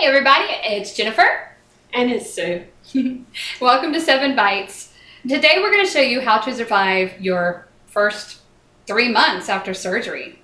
Hey everybody, it's Jennifer. And it's Sue. Welcome to 7 Bites. Today we're going to show you how to survive your first 3 months after surgery.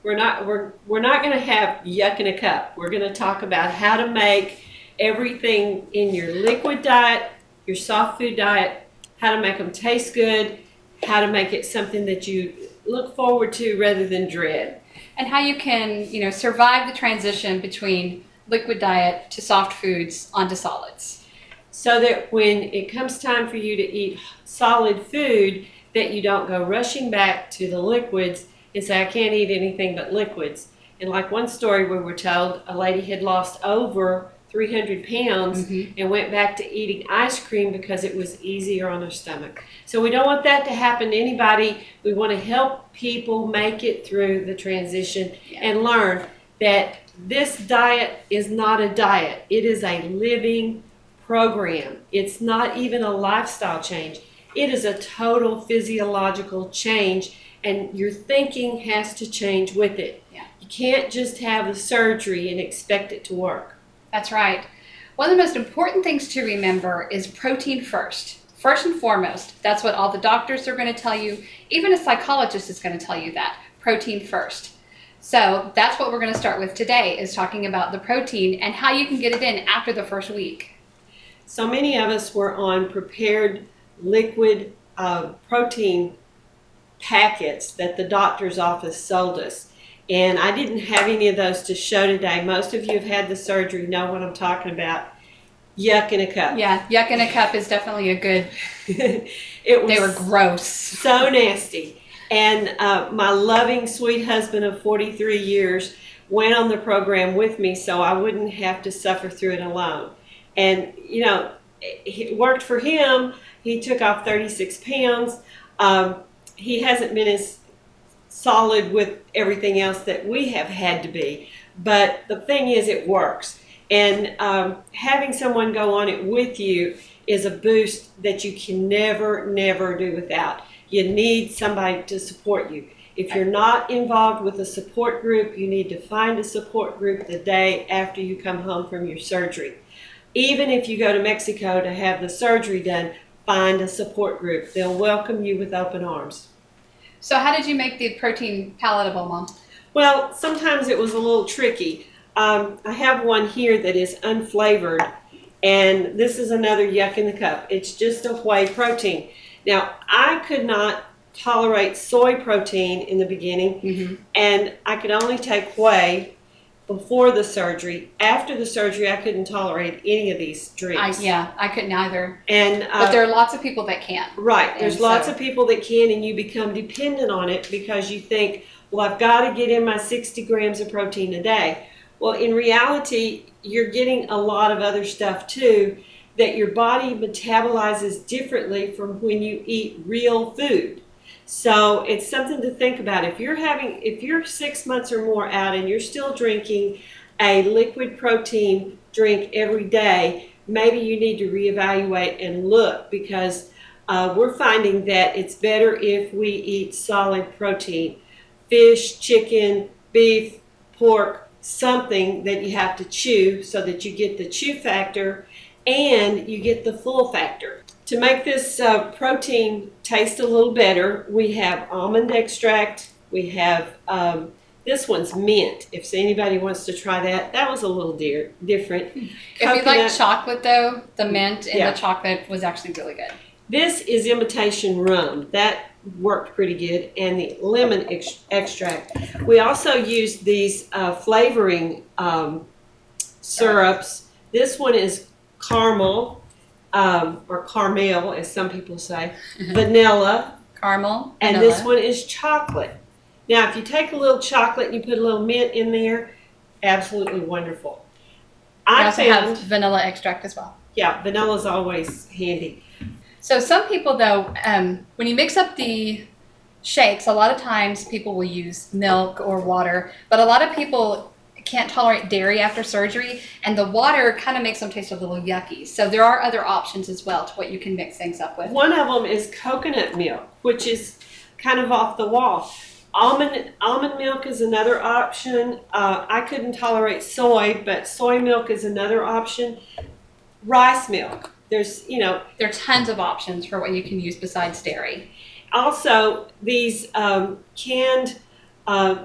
We're not going to have Yuck-in-a-Cup. We're going to talk about how to make everything in your liquid diet, your soft food diet, how to make them taste good, how to make it something that you look forward to rather than dread. And how you can, survive the transition between liquid diet to soft foods onto solids. So that when it comes time for you to eat solid food, that you don't go rushing back to the liquids and say, I can't eat anything but liquids. And like one story we were told, a lady had lost over 300 pounds and went back to eating ice cream because it was easier on her stomach. So we don't want that to happen to anybody. We want to help people make it through the transition and learn that this diet is not a diet. It is a living program. It's not even a lifestyle change. It is a total physiological change, and your thinking has to change with it. You can't just have a surgery and expect it to work. That's right. One of the most important things to remember is protein first. First and foremost, that's what all the doctors are going to tell you. Even a psychologist is going to tell you that. Protein first. So that's what we're going to start with today, is talking about the protein and how you can get it in after the first week. So many of us were on prepared liquid protein packets that the doctor's office sold us. And I didn't have any of those to show today. Most of you have had the surgery, know what I'm talking about. Yuck-in-a-Cup. Yeah, Yuck-in-a-Cup is definitely a good... They were gross. So nasty. And my loving, sweet husband of 43 years went on the program with me so I wouldn't have to suffer through it alone. And, it worked for him. He took off 36 pounds. He hasn't been as solid with everything else that we have had to be. But the thing is, it works. And having someone go on it with you is a boost that you can never do without. You need somebody to support you. If you're not involved with a support group, you need to find a support group the day after you come home from your surgery. Even if you go to Mexico to have the surgery done, find a support group. They'll welcome you with open arms. So how did you make the protein palatable, Mom? Well, sometimes it was a little tricky. I have one here that is unflavored, and this is another Yuck-in-a-Cup. It's just a whey protein. Now, I could not tolerate soy protein in the beginning, and I could only take whey before the surgery. After the surgery, I couldn't tolerate any of these drinks. I couldn't either. But there are lots of people that can't. Right. There's lots of people that can, and you become dependent on it because you think, well, I've got to get in my 60 grams of protein a day. Well, in reality, you're getting a lot of other stuff too that your body metabolizes differently from when you eat real food. So it's something to think about. If you're 6 months or more out and you're still drinking a liquid protein drink every day, maybe you need to reevaluate and look, because we're finding that it's better if we eat solid protein. Fish, chicken, beef, pork, something that you have to chew so that you get the chew factor and you get the full factor. To make this protein taste a little better, we have almond extract. We have, this one's mint. If anybody wants to try that, that was a little different. If you like chocolate though, the mint and the chocolate was actually really good. This is imitation rum. That worked pretty good. And the lemon extract. We also used these flavoring syrups. This one is caramel. Or caramel, as some people say, vanilla, caramel, and this one is chocolate. Now, if you take a little chocolate and you put a little mint in there, absolutely wonderful. I also have vanilla extract as well. Yeah, vanilla is always handy. So some people, though, when you mix up the shakes, a lot of times people will use milk or water, but a lot of people can't tolerate dairy after surgery, and the water kind of makes them taste a little yucky. So there are other options as well to what you can mix things up with. One of them is coconut milk, which is kind of off the wall. Almond milk is another option. I couldn't tolerate soy, but soy milk is another option. Rice milk. There's, you know, There are tons of options for what you can use besides dairy. also these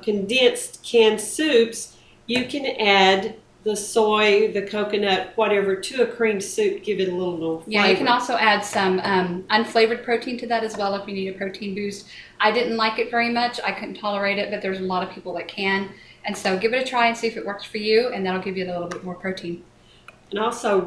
condensed canned soups. You can add the soy, the coconut, whatever, to a cream soup. Give it a little flavor. Yeah, you can also add some unflavored protein to that as well if you need a protein boost. I didn't like it very much. I couldn't tolerate it, but there's a lot of people that can. And so give it a try and see if it works for you, and that'll give you a little bit more protein. And also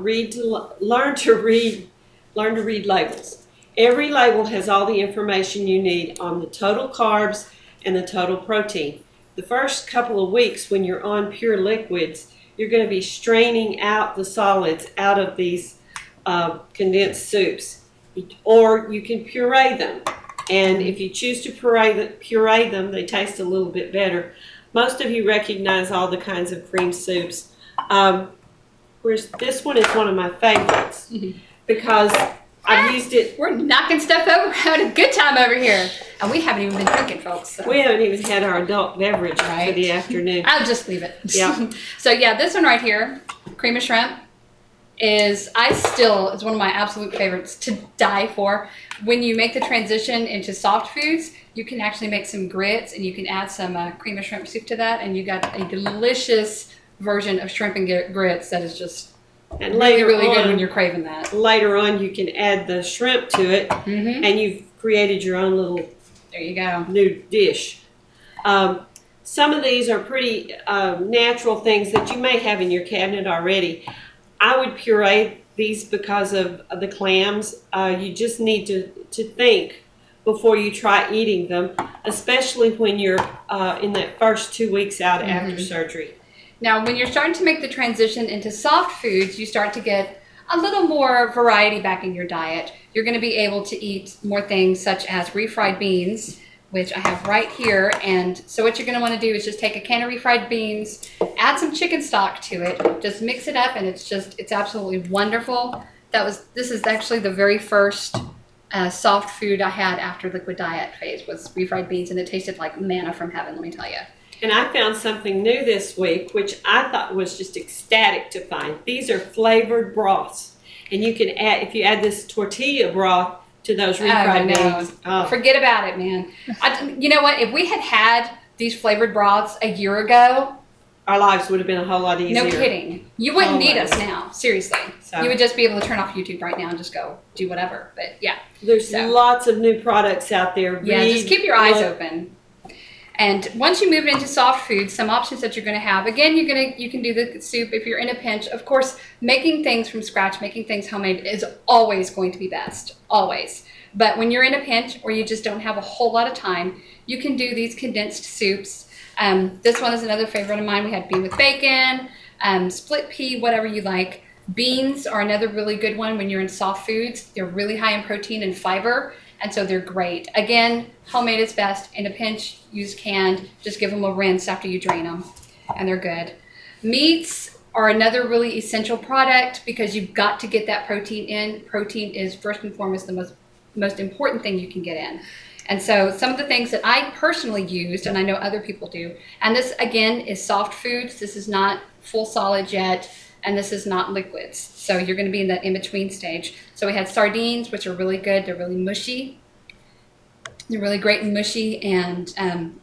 learn to read labels. Every label has all the information you need on the total carbs and the total protein. The first couple of weeks when you're on pure liquids, you're going to be straining out the solids out of these condensed soups. Or you can puree them. And if you choose to puree them, they taste a little bit better. Most of you recognize all the kinds of cream soups. Whereas this one is one of my favorites because I've used it. We're knocking stuff over, having a good time over here. And we haven't even been drinking, folks. So. We haven't even had our adult beverage for the afternoon. I'll just leave it. Yeah. So yeah, this one right here, cream of shrimp, is one of my absolute favorites to die for. When you make the transition into soft foods, you can actually make some grits and you can add some cream of shrimp soup to that, and you got a delicious version of shrimp and grits that is just really good when you're craving that. Later on, you can add the shrimp to it, and you've created your own little new dish. Some of these are pretty natural things that you may have in your cabinet already. I would puree these because of the clams. You just need to think before you try eating them, especially when you're in that first 2 weeks out after surgery. Now, when you're starting to make the transition into soft foods, you start to get a little more variety back in your diet. You're going to be able to eat more things such as refried beans, which I have right here. And so what you're going to want to do is just take a can of refried beans, add some chicken stock to it, just mix it up, and it's absolutely wonderful. This is actually the very first soft food I had after liquid diet phase was refried beans, and it tasted like manna from heaven, let me tell you. And I found something new this week, which I thought was just ecstatic to find. These are flavored broths. And you can add, if you add this tortilla broth to those refried beans. Oh. Forget about it, man. You know what? If we had had these flavored broths a year ago, our lives would have been a whole lot easier. No kidding. You wouldn't need us now, seriously. So, you would just be able to turn off YouTube right now and just go do whatever. But yeah. There's lots of new products out there. Just keep your eyes open. And once you move into soft foods, some options that you're going to have, again, you can do the soup if you're in a pinch. Of course, making things from scratch, making things homemade is always going to be best, always. But when you're in a pinch or you just don't have a whole lot of time, you can do these condensed soups. This one is another favorite of mine. We had bean with bacon, split pea, whatever you like. Beans are another really good one when you're in soft foods. They're really high in protein and fiber. And so they're great. Again, homemade is best. In a pinch, use canned. Just give them a rinse after you drain them, and they're good. Meats are another really essential product because you've got to get that protein in. Protein is first and foremost the most important thing you can get in. And so some of the things that I personally used, and I know other people do, and this again is soft foods. This is not full solids yet, and this is not liquids. So you're going to be in that in-between stage. So we had sardines, which are really good. They're really mushy. They're really great and mushy and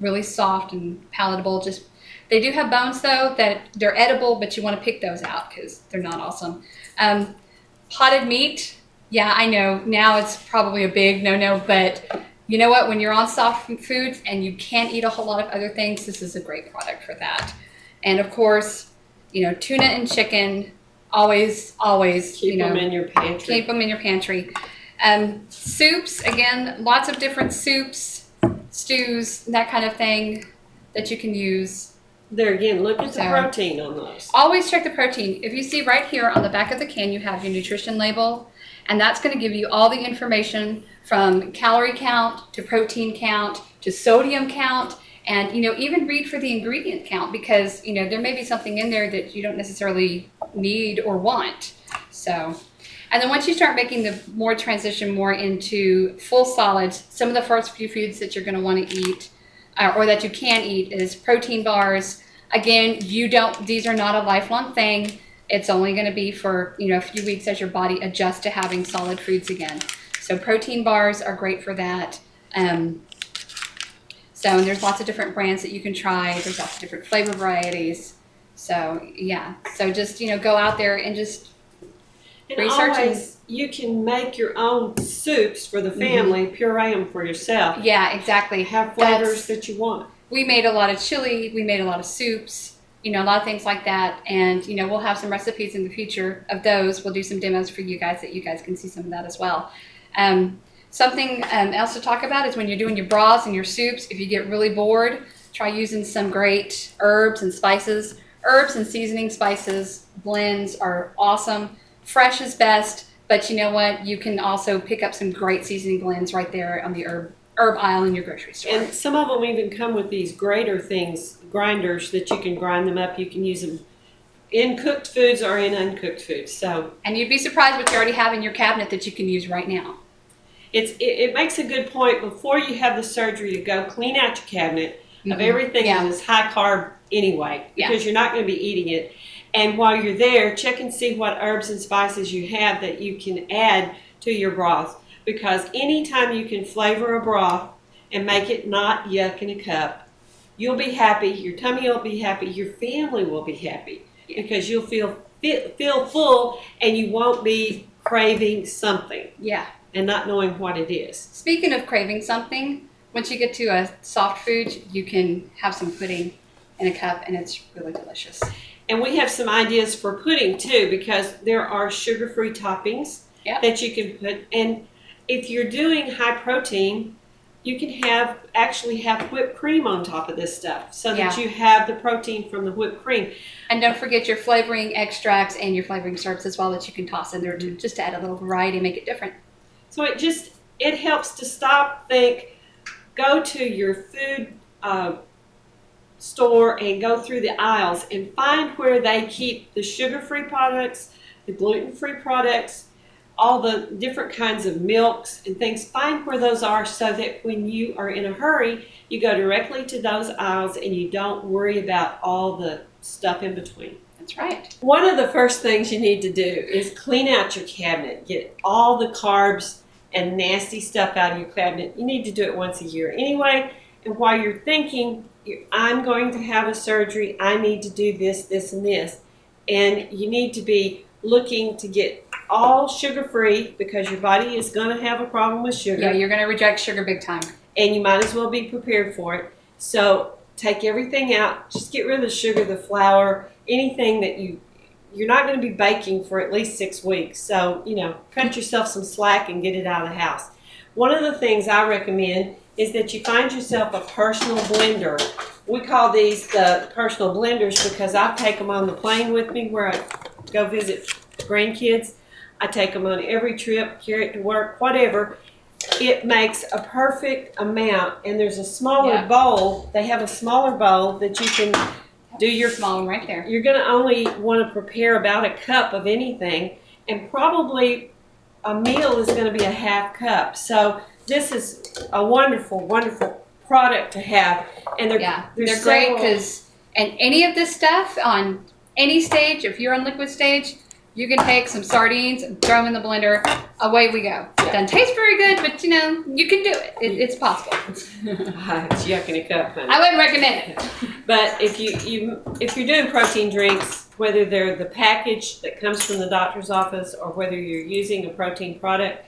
really soft and palatable. They do have bones, though, that they're edible, but you want to pick those out because they're not awesome. Potted meat, yeah, I know. Now it's probably a big no-no, but you know what? When you're on soft foods and you can't eat a whole lot of other things, this is a great product for that. And, of course, tuna and chicken, always, keep them in your pantry. Keep them in your pantry. Soups, again, lots of different soups, stews, that kind of thing that you can use. There again, look at the protein on those. Always check the protein. If you see right here on the back of the can, you have your nutrition label, and that's going to give you all the information from calorie count to protein count to sodium count. And, even read for the ingredient count because, there may be something in there that you don't necessarily need or want. So, and then once you start making the transition more into full solids, some of the first few foods that you're going to want to eat, or that you can eat is protein bars. Again, these are not a lifelong thing. It's only going to be for, a few weeks as your body adjusts to having solid foods again. So protein bars are great for that. And there's lots of different brands that you can try. There's lots of different flavor varieties. So yeah, so just, go out there and just research. Always, you can make your own soups for the family, puree them for yourself. Yeah, exactly. Have flavors that you want. We made a lot of chili. We made a lot of soups. A lot of things like that. And, we'll have some recipes in the future of those. We'll do some demos for you guys that you guys can see some of that as well. Something else to talk about is when you're doing your broths and your soups, if you get really bored, try using some great herbs and spices. Herbs and seasoning spices blends are awesome. Fresh is best, but you know what? You can also pick up some great seasoning blends right there on the herb aisle in your grocery store. And some of them even come with these grinders that you can grind them up. You can use them in cooked foods or in uncooked foods. And you'd be surprised what you already have in your cabinet that you can use right now. It makes a good point. Before you have the surgery, to go clean out your cabinet of everything that is high carb anyway, because you're not going to be eating it. And while you're there, check and see what herbs and spices you have that you can add to your broth. Because anytime you can flavor a broth and make it not yuck-in-a-cup, you'll be happy, your tummy will be happy, your family will be happy. Because you'll feel full and you won't be craving something. Yeah. And not knowing what it is. Speaking of craving something, once you get to a soft food, you can have some pudding in a cup, and it's really delicious. And we have some ideas for pudding too, because there are sugar-free toppings that you can put. And if you're doing high protein, you can actually have whipped cream on top of this stuff, so that you have the protein from the whipped cream. And don't forget your flavoring extracts and your flavoring syrups as well that you can toss in there just to add a little variety and make it different. So it helps to stop, think, go to your food store and go through the aisles and find where they keep the sugar-free products, the gluten-free products, all the different kinds of milks and things. Find where those are so that when you are in a hurry, you go directly to those aisles and you don't worry about all the stuff in between. That's right. One of the first things you need to do is clean out your cabinet. Get all the carbs and nasty stuff out of your cabinet. You need to do it once a year anyway. And while you're thinking, I'm going to have a surgery, I need to do this, this, and this. And you need to be looking to get all sugar-free, because your body is going to have a problem with sugar. Yeah, you're going to reject sugar big time. And you might as well be prepared for it. So take everything out. Just get rid of the sugar, the flour, anything that you're not going to be baking for at least 6 weeks. So, cut yourself some slack and get it out of the house. One of the things I recommend is that you find yourself a personal blender. We call these the personal blenders because I take them on the plane with me where I go visit grandkids. I take them on every trip, carry it to work, whatever. It makes a perfect amount, and there's a smaller bowl. They have a smaller bowl that you can do your small one right there. You're going to only want to prepare about a cup of anything, and probably a meal is going to be a half cup. So this is a wonderful, wonderful product to have. And they're great because, and any of this stuff on any stage, if you're on liquid stage, you can take some sardines and throw them in the blender. Away we go. It doesn't taste very good, but you can do it. It's possible. It's Yuck-in-a-Cup. I wouldn't recommend it. But if you're doing protein drinks, whether they're the package that comes from the doctor's office or whether you're using a protein product,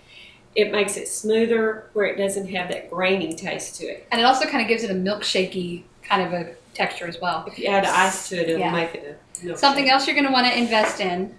it makes it smoother where it doesn't have that grainy taste to it. And it also kind of gives it a milkshakey kind of a texture as well. If you add ice to it, it'll make it a milkshake. Something else you're going to want to invest in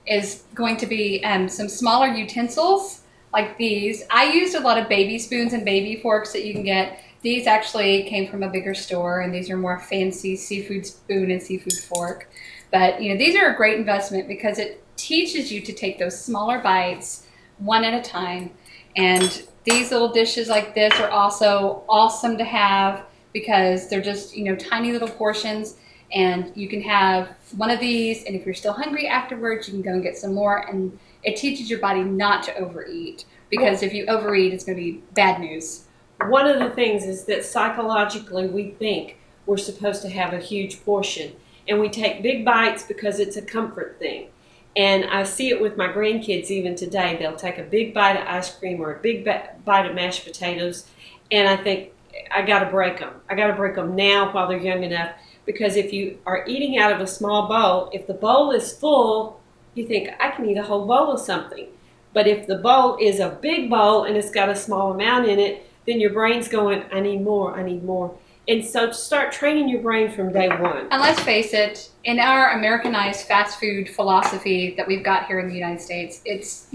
is going to be some smaller utensils like these. I used a lot of baby spoons and baby forks that you can get. These actually came from a bigger store, and these are more fancy seafood spoon and seafood fork. But these are a great investment because it teaches you to take those smaller bites one at a time. And these little dishes like this are also awesome to have because they're just tiny little portions. And you can have one of these, and if you're still hungry afterwards, you can go and get some more. And it teaches your body not to overeat, because if you overeat, it's going to be bad news. one of the things is that psychologically we think we're supposed to have a huge portion, and we take big bites because it's a comfort thing. And I see it with my grandkids even today. They'll take a big bite of ice cream or a big bite of mashed potatoes, and I think, I got to break them. I got to break them now while they're young enough, because if you are eating out of a small bowl, if the bowl is full, you think, I can eat a whole bowl of something. But if the bowl is a big bowl and it's got a small amount in it, then your brain's going, I need more, I need more. And so start training your brain from day one. And let's face it, in our Americanized fast food philosophy that we've got here in the United States, it's,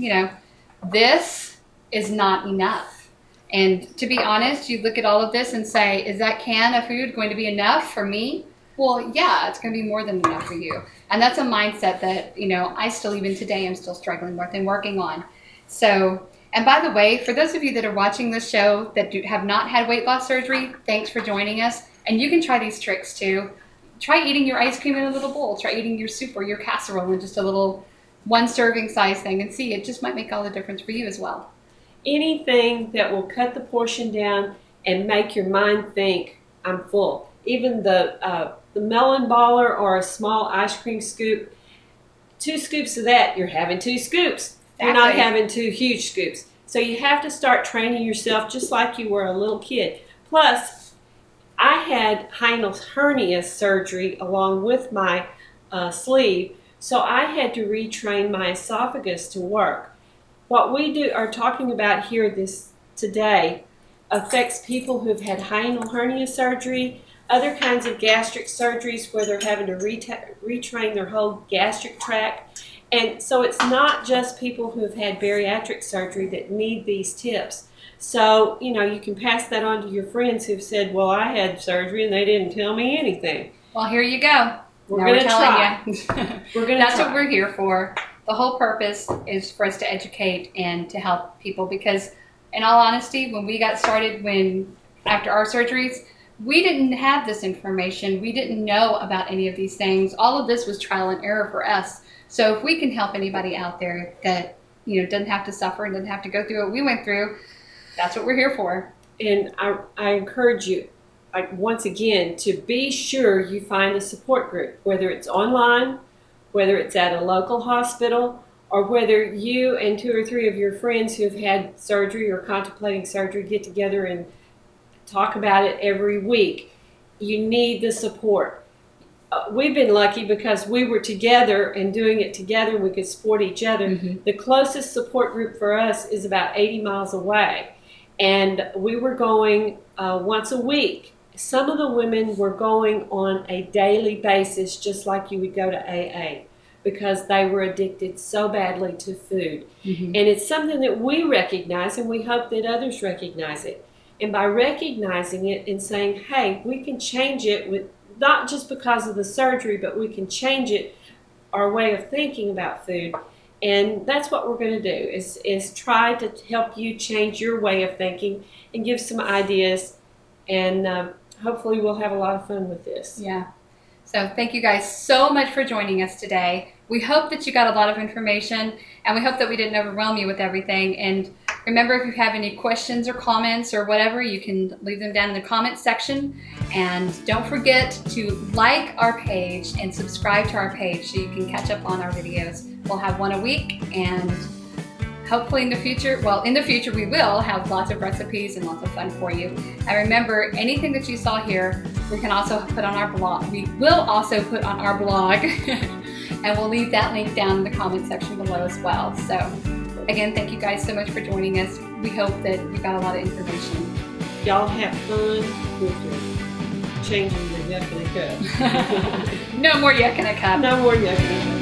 this is not enough. And to be honest, you look at all of this and say, is that can of food going to be enough for me? Well, yeah, it's going to be more than enough for you. And that's a mindset that, I still, even today, I'm still struggling with and working on. So, and by the way, for those of you that are watching this show that have not had weight loss surgery, thanks for joining us. And you can try these tricks too. Try eating your ice cream in a little bowl. Try eating your soup or your casserole in just a little one serving size thing, and see, it just might make all the difference for you as well. Anything that will cut the portion down and make your mind think, I'm full. Even the melon baller or a small ice cream scoop, 2 scoops of that, you're having 2 scoops. You're not having 2 huge scoops. So you have to start training yourself just like you were a little kid. Plus, I had hiatal hernia surgery along with my sleeve, so I had to retrain my esophagus to work. What we are talking about here today affects people who've had hiatal hernia surgery, other kinds of gastric surgeries where they're having to retrain their whole gastric tract. And so it's not just people who've had bariatric surgery that need these tips. So, you can pass that on to your friends who've said, well, I had surgery and they didn't tell me anything. Well, here you go. We're going to try. That's what we're here for. The whole purpose is for us to educate and to help people, because in all honesty, when we got started, after our surgeries, we didn't have this information. We didn't know about any of these things. All of this was trial and error for us. So if we can help anybody out there that, doesn't have to suffer and doesn't have to go through what we went through, that's what we're here for. And I encourage you, once again, to be sure you find a support group, whether it's online, whether it's at a local hospital, or whether you and 2 or 3 of your friends who've had surgery or contemplating surgery get together and talk about it every week. You need the support. We've been lucky because we were together and doing it together, and we could support each other. Mm-hmm. The closest support group for us is about 80 miles away, and we were going once a week. Some of the women were going on a daily basis, just like you would go to AA, because they were addicted so badly to food. Mm-hmm. And it's something that we recognize, and we hope that others recognize it. And by recognizing it and saying, hey, we can change it, with not just because of the surgery, but we can change it, our way of thinking about food. And that's what we're going to do, is try to help you change your way of thinking and give some ideas. And hopefully we'll have a lot of fun with this. Yeah. So thank you guys so much for joining us today. We hope that you got a lot of information, and we hope that we didn't overwhelm you with everything. And remember, if you have any questions or comments or whatever, you can leave them down in the comments section. And don't forget to like our page and subscribe to our page so you can catch up on our videos. We'll have one a week, and hopefully in the future we will have lots of recipes and lots of fun for you. And remember, anything that you saw here, we can also put on our blog. We will also put on our blog, and we'll leave that link down in the comment section below as well. So again, thank you guys so much for joining us. We hope that you got a lot of information. Y'all have fun with changing the Yuck-in-a-Cup. No more Yuck-in-a-Cup. No more Yuck-in-a-Cup.